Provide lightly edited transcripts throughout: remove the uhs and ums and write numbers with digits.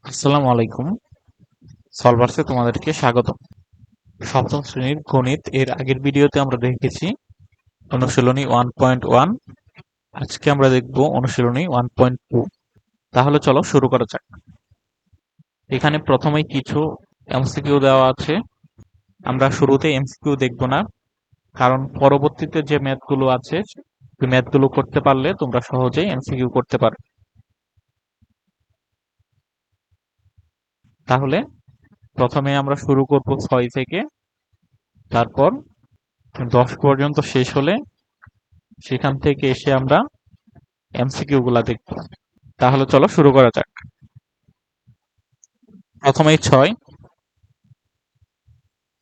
আসসালামু আলাইকুম। সলভার্সে তোমাদেরকে স্বাগত। সপ্তম শ্রেণীর গণিত এর আগের ভিডিওতে আমরা দেখেছি অনুশীলনী 1.1। আজকে আমরা দেখব অনুশীলনী 1.2। তাহলে চলো শুরু করা যাক। এখানে প্রথমেই কিছু এমসিকিউ দেওয়া আছে। আমরা শুরুতে এমসিকিউ দেখব না, কারণ পরবর্তীতে যে ম্যাথগুলো আছে ওই ম্যাথগুলো করতে পারলে তোমরা সহজেই এমসিকিউ করতে পারো। তাহলে প্রথমে আমরা শুরু করব 6 থেকে, তারপর 10 পর্যন্ত শেষ হলে সেখান থেকে এসে আমরা এমসিকিউ গুলা দেখব। তাহলে চলো শুরু করা যাক। প্রথমেই 6,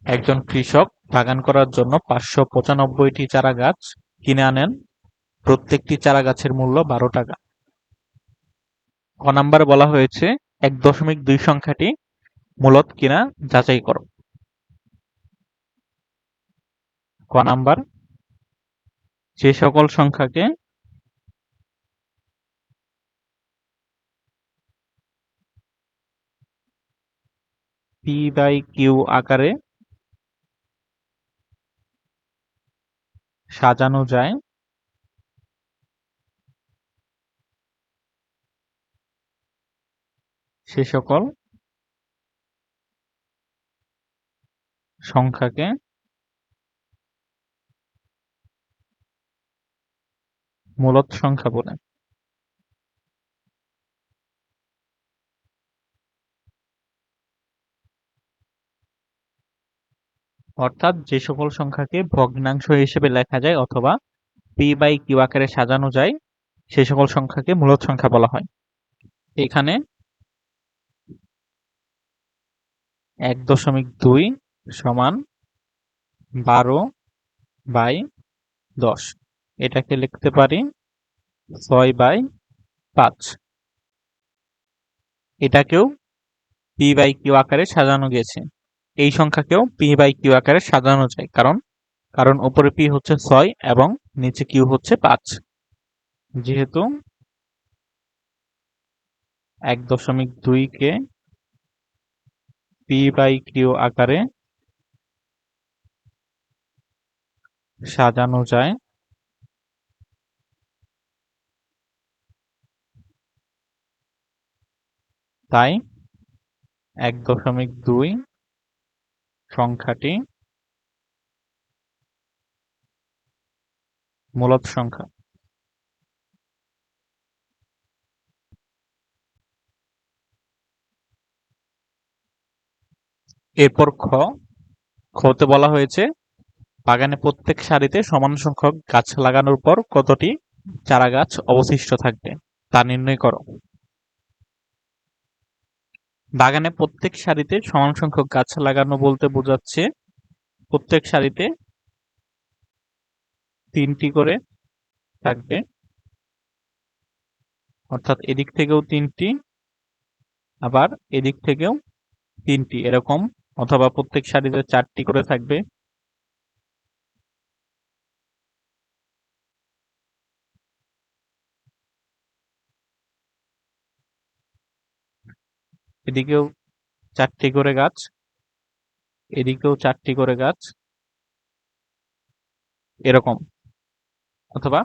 একজন কৃষক বাগান করার জন্য 595টি চারা গাছ কিনে আনেন। প্রত্যেকটি চারা গাছের মূল্য 12 টাকা। ক নাম্বারে বলা হয়েছে 1.2 সংখ্যাটি মূলত কিনা যাচাই করো। ক নাম্বার, যে সকল সংখ্যাকে পি বাই কিউ আকারে সাজানো যায় সে সকল সংখ্যাকে মূলদ সংখ্যা বলে। অর্থাৎ যে সকল সংখ্যাকে ভগ্নাংশ হিসেবে লেখা যায় অথবা পি বাই কিউ আকারে সাজানো যায় সে সকল সংখ্যাকে মূলদ সংখ্যা বলা হয়। এখানে 1.2 সমান 12/10, এটাকে লিখতে পারি 6/5। এটাকেও পি বাই কিউ আকারে সাজানো গেছে। এই সংখ্যাকেও পি বাই কিউ আকারে সাজানো যায়, কারণ উপরে পি হচ্ছে 6 এবং নিচে কিউ হচ্ছে 5। যেহেতু 1.2 কে পি বাই কিউ আকারে সাজানো যায়, তাই 1.2 সংখ্যাটি মূলদ সংখ্যা। এরপর খতে বলা হয়েছে বাগানে প্রত্যেক সারিতে সমান সংখ্যক গাছ লাগানোর পর কতটি চারা গাছ অবশিষ্ট থাকবে তা নির্ণয় করো। বাগানে প্রত্যেক সারিতে সমান সংখ্যক গাছ লাগানো বলতে বোঝাচ্ছে প্রত্যেক সারিতে 3টি করে থাকবে, অর্থাৎ এদিক থেকেও 3টি, আবার এদিক থেকেও 3টি এরকম, অথবা প্রত্যেক সারিতে 4টি করে থাকবে। এদিকেও 4টি করে গাছ, এদিকেও 4টি করে গাছ, এরকম, অথবা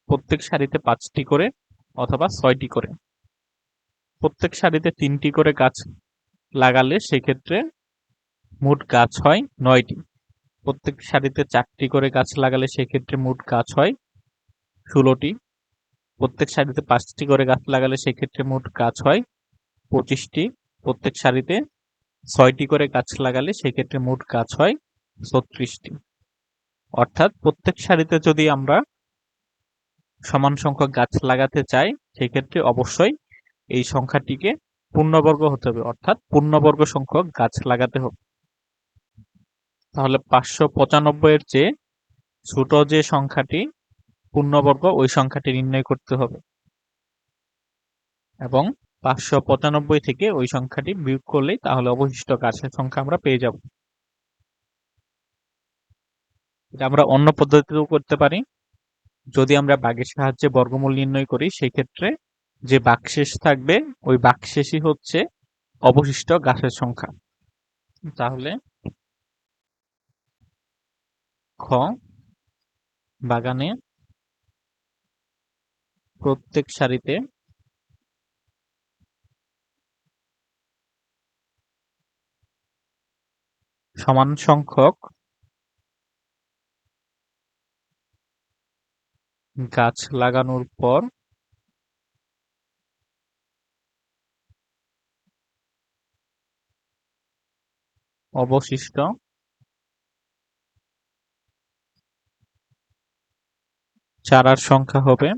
প্রত্যেক সারিতে 5টি করে, অথবা 6টি করে। প্রত্যেক সারিতে 3টি করে গাছ লাগালে সেক্ষেত্রে মোট গাছ হয় 9টি। প্রত্যেক সারিতে 4টি করে গাছ লাগালে সেক্ষেত্রে মোট গাছ হয় 16টি। প্রত্যেক সারিতে 5টি করে গাছ লাগালে সেক্ষেত্রে মোট গাছ হয় 25টি। প্রত্যেক সারিতে 6টি করে গাছ লাগালে সেক্ষেত্রে মোট গাছ হয় 36টি। অর্থাৎ প্রত্যেক সারিতে যদি আমরা সমান সংখ্যক গাছ লাগাতে চাই সেক্ষেত্রে অবশ্যই এই সংখ্যাটিকে পূর্ণবর্গ হতে হবে, অর্থাৎ পূর্ণবর্গ সংখ্যক গাছ লাগাতে হবে। তাহলে 595 এর চেয়ে ছোট যে সংখ্যাটি পূর্ণবর্গ ওই সংখ্যাটি নির্ণয় করতে হবে এবং 595 থেকে ওই সংখ্যাটি বিয়োগ করলেই তাহলে অবশিষ্ট গাছের সংখ্যা আমরা পেয়ে যাব। এটা আমরা অন্য পদ্ধতিতেও করতে পারি। যদি আমরা ভাগের সাহায্যে বর্গমূল নির্ণয় করি সেক্ষেত্রে যে ভাগশেষ থাকবে ওই ভাগশেষই হচ্ছে অবশিষ্ট গাছের সংখ্যা। তাহলে খ, বাগানে প্রত্যেক সারিতে সমান সংখ্যক গাছ লাগানোর পর অবশিষ্ট চারার সংখ্যা হবে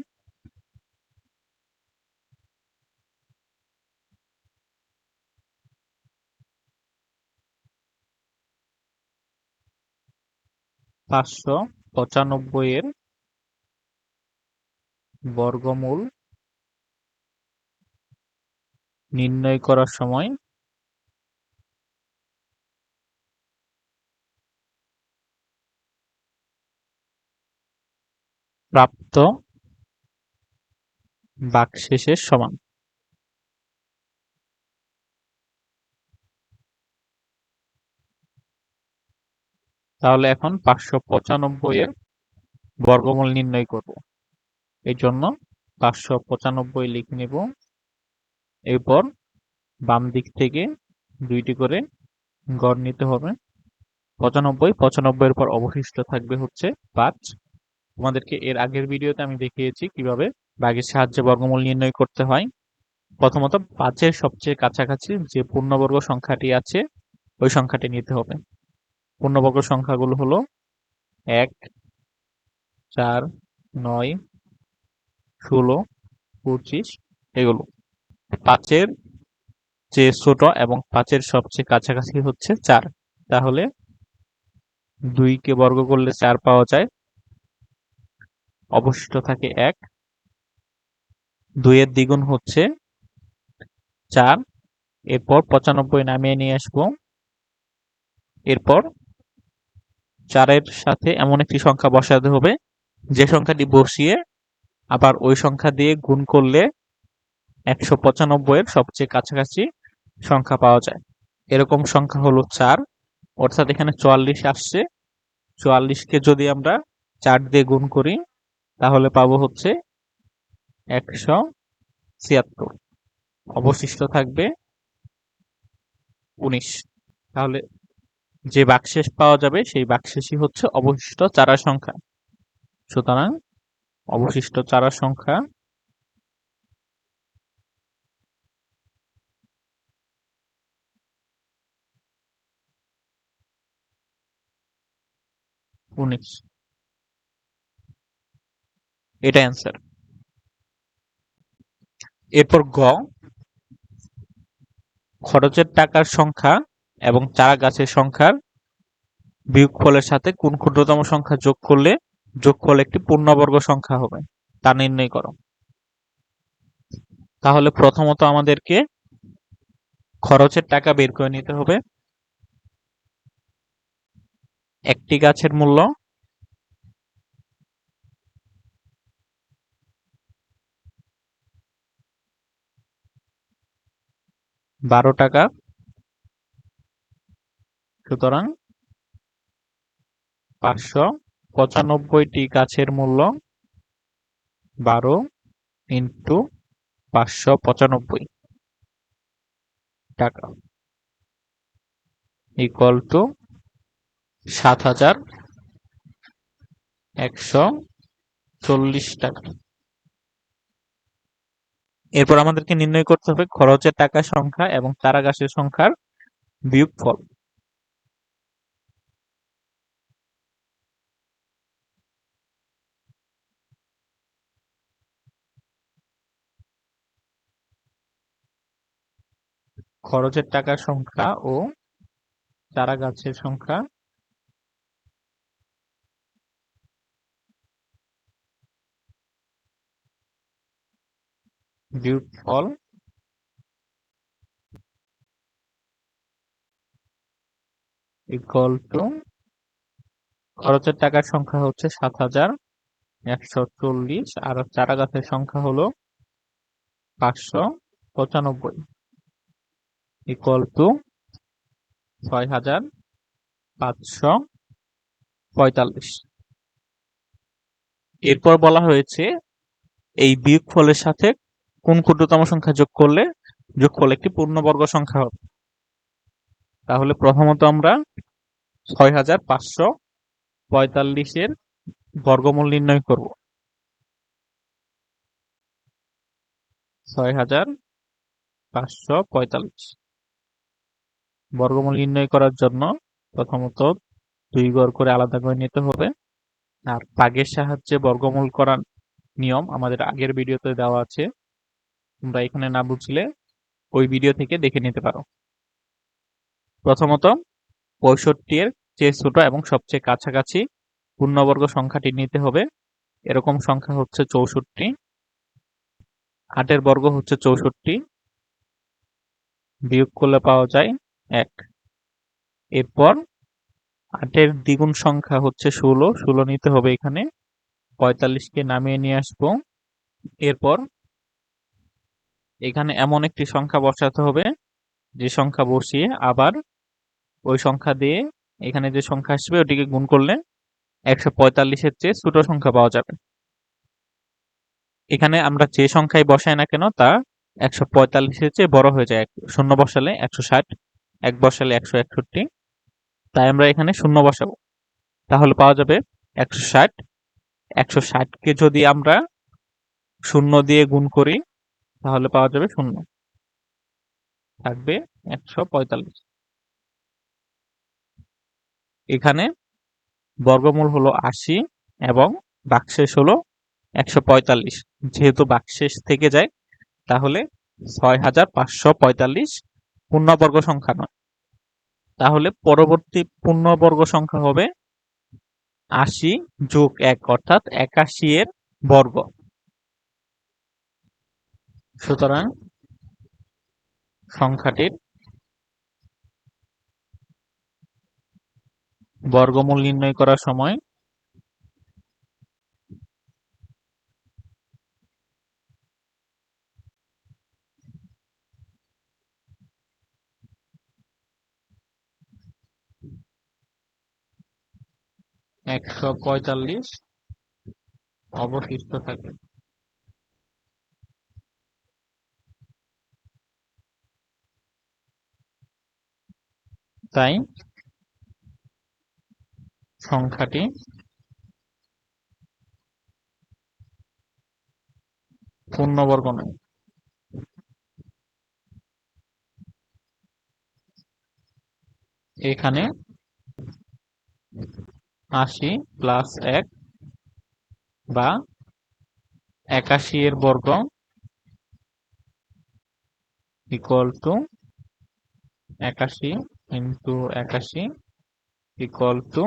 595 এর বর্গমূল নির্ণয় করার সময় প্রাপ্ত ভাগশেষের সমান। তাহলে এখন 595 এর বর্গমূল নির্ণয় করব। এই জন্য 595 লিখে নেব। এরপর বাম দিক থেকে 2টি করে গড় নিতে হবে। 95 এর পর অবশিষ্ট থাকবে হচ্ছে 5। তোমাদেরকে এর আগের ভিডিওতে আমি দেখিয়েছি কিভাবে ভাগের সাহায্যে বর্গমূল নির্ণয় করতে হয়। প্রথমত 5-এর সবচেয়ে কাছাকাছি যে পূর্ণবর্গ সংখ্যাটি আছে ওই সংখ্যাটি নিতে হবে। পূর্ণবর্গ সংখ্যাগুলো হলো 1, 4, 9, 16, 25 এগুলো। 5-এর চেয়ে ছোট এবং 5-এর সবচেয়ে কাছাকাছি হচ্ছে 4। তাহলে 2 কে বর্গ করলে 4 পাওয়া যায়, অবশিষ্ট থাকে 1। 2 এর দ্বিগুণ হচ্ছে 4। এরপর 95 নামিয়ে নিয়ে আসবো। এরপর 4-এর সাথে এমন একটি সংখ্যা বসাতে হবে যে সংখ্যাটি বসিয়ে আবার ওই সংখ্যা দিয়ে গুণ করলে 195 এর সবচেয়ে কাছাকাছি সংখ্যা পাওয়া যায়। এরকম সংখ্যা হলো 4, অর্থাৎ এখানে 44 আসছে। 44কে যদি আমরা 4 দিয়ে গুণ করি তাহলে পাবো হচ্ছে 176। অবশিষ্ট থাকবে 19। তাহলে যে ভাগশেষ পাওয়া যাবে সেই ভাগশেষই হচ্ছে অবশিষ্ট চারার সংখ্যা। সুতরাং অবশিষ্ট চারার সংখ্যা 19। এটা অ্যান্সার। এরপর গ, খরচের টাকার সংখ্যা এবং চারা গাছের সংখ্যার বিয়োগফলের সাথে কোন ক্ষুদ্রতম সংখ্যা যোগ করলে যোগফল একটি পূর্ণবর্গ সংখ্যা হবে তা নির্ণয় করো। তাহলে প্রথমত আমাদেরকে খরচের টাকা বের করে নিতে হবে। একটি গাছের মূল্য 12 টাকা। সুতরাং 595টি গাছের মূল্য 12 ইন্টু 595 টাকা ইকুয়াল টু 7,140 টাকা। এরপর আমাদেরকে নির্ণয় করতে হবে খরচের টাকার সংখ্যা এবং চারা গাছের সংখ্যার বিয়োগফল। খরচের টাকার সংখ্যা ও চারা গাছের সংখ্যা বিয়োগফল ইকুয়াল টু, খরচের টাকার সংখ্যা হচ্ছে 7,140 আর চারা গাছের সংখ্যা হলো 6595 ইকুয়াল টু 6545। এরপর বলা হয়েছে এই বিয়োগফলের সাথে কোন ক্ষুদ্রতম সংখ্যা যোগ করলে যোগফল একটি পূর্ণবর্গ সংখ্যা হবে। তাহলে প্রথমত আমরা 6545 এর বর্গমূল নির্ণয় করব। 6545 বর্গমূল নির্ণয় করার জন্য প্রথমত 2 ঘর করে আলাদা করে নিতে হবে। আর ভাগের সাহায্যে বর্গমূল করার নিয়ম আমাদের আগের ভিডিওতে দেওয়া আছে, তোমরা এখানে না বুঝলে ওই ভিডিও থেকে দেখে নিতে পারো। প্রথমত 65 এর চেয়ে ছোট এবং সবচেয়ে কাছাকাছি পূর্ণবর্গ সংখ্যাটি নিতে হবে। এরকম সংখ্যা হচ্ছে 64। 8 এর বর্গ হচ্ছে 64, বিয়োগ করলে পাওয়া যায় 1। এরপর 8 এর দ্বিগুণ সংখ্যা হচ্ছে 16, 16 নিতে হবে এখানে। 45 কে নামিয়ে নিয়ে আসবো। এরপর এখানে এমন একটি সংখ্যা বসাতে হবে যে সংখ্যা বসিয়ে আবার ওই সংখ্যা দিয়ে এখানে যে সংখ্যা আসবে ওটিকে গুণ করলে 145 এর চেয়ে ছোট সংখ্যা পাওয়া যাবে। এখানে আমরা যে সংখ্যাই বসাই না কেন তা 145 এর চেয়ে বড় হয়ে যায়। 0 বসালে 160, 1 বসালে 161, তাই আমরা এখানে 0 বসাবো। তাহলে পাওয়া যাবে 160। 160 কে যদি আমরা 0 দিয়ে গুণ করি তাহলে পাওয়া যাবে 0, থাকবে 145। এখানে বর্গমূল হলো 80 এবং ভাগশেষ হলো 145। যেহেতু ভাগশেষ থেকে যায় তাহলে 6545 পূর্ণবর্গ সংখ্যা নয়। তাহলে পরবর্তী পূর্ণবর্গ সংখ্যা হবে 80 যোগ 1 অর্থাৎ 81 এর বর্গ। সুতরাং সংখ্যাটির বর্গমূল নির্ণয় করার সময় $145 অবশিষ্ট থাকে। তাই সংখ্যাটি পূর্ণবর্গ নয়। এখানে 80 প্লাস 1 বা 81 এর বর্গ equal to 81 into 81 equal to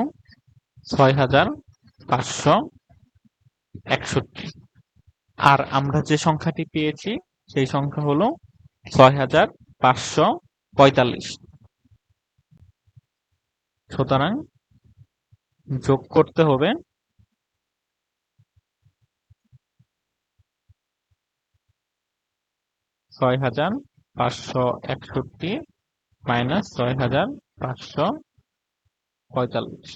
6561। আর আমরা যে সংখ্যাটি পেয়েছি সেই সংখ্যা হলো 6545। সুতরাং যোগ করতে হবে 6561 মাইনাস 6545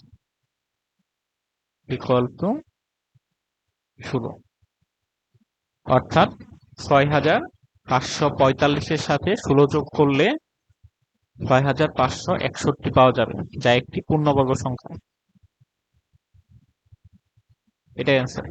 ইকুয়াল টু 16। অর্থাৎ 6545 এর সাথে 16 যোগ করলে 6561 পাওয়া যাবে, যা একটি পূর্ণবর্গ সংখ্যা। এটাই অ্যান্সার।